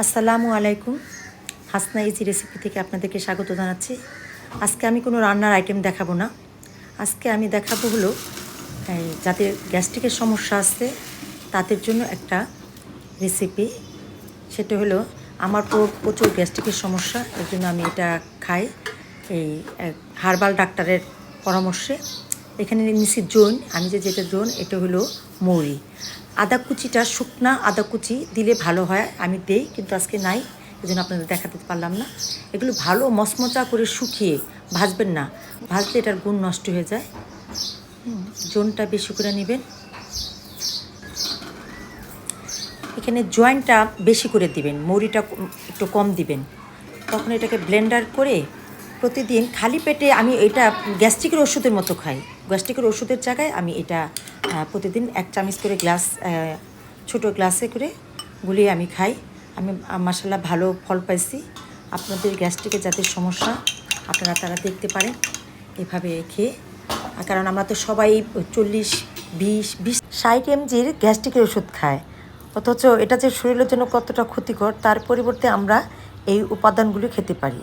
আসসালামু আলাইকুম। Hasna easy recipe থেকে আপনাদেরকে স্বাগত জানাচ্ছি। আজকে আমি কোনো রান্নার আইটেম দেখাবো না। আজকে আমি দেখাবো হলো যাদের গ্যাস্ট্রিকের সমস্যা আছে তাদের জন্য একটা রেসিপি। সেটা হলো আমার প্রচুর গ্যাস্ট্রিকের সমস্যা, এর জন্য আমি এটা খাই এই হার্বাল ডাক্তারের পরামর্শে। এখানে নিচ্ছি জোন, আমি যেটা জোন এটা হলো মৌরি। আদা কুচিটা শুকনা আদা কুচি দিলে ভালো হয়, আমি দেই কিন্তু আজকে নাই, এই জন্য আপনাদের দেখাতে পারলাম না। এগুলো ভালো মচমচা করে শুকিয়ে ভাজবেন না, ভাজলে এটার গুণ নষ্ট হয়ে যায়। জোনটা বেশি করে নেবেন। এখানে জয়েন্টটা বেশি করে দিবেন, মৌরিটা একটু কম দিবেন। তখন এটাকে ব্লেন্ডার করে প্রতিদিন খালি পেটে আমি এটা গ্যাস্ট্রিকের ওষুধের মতো খাই। গ্যাস্ট্রিকের ওষুধের জায়গায় আমি এটা প্রতিদিন 1 চামচ করে ছোটো গ্লাসে করে গুলিয়ে আমি খাই। আমি মাশাআল্লাহ ভালো ফল পাইছি। আপনাদের গ্যাস্ট্রিকের যাদের সমস্যা আপনারা তারা দেখতে পারেন এভাবে খেয়ে। কারণ আমরা তো সবাই 40-20-60 mgর গ্যাস্ট্রিকের ওষুধ খায়, অথচ এটা যে শরীরের জন্য কতটা ক্ষতিকর তার পরিবর্তে আমরা এই উপাদানগুলি খেতে পারি।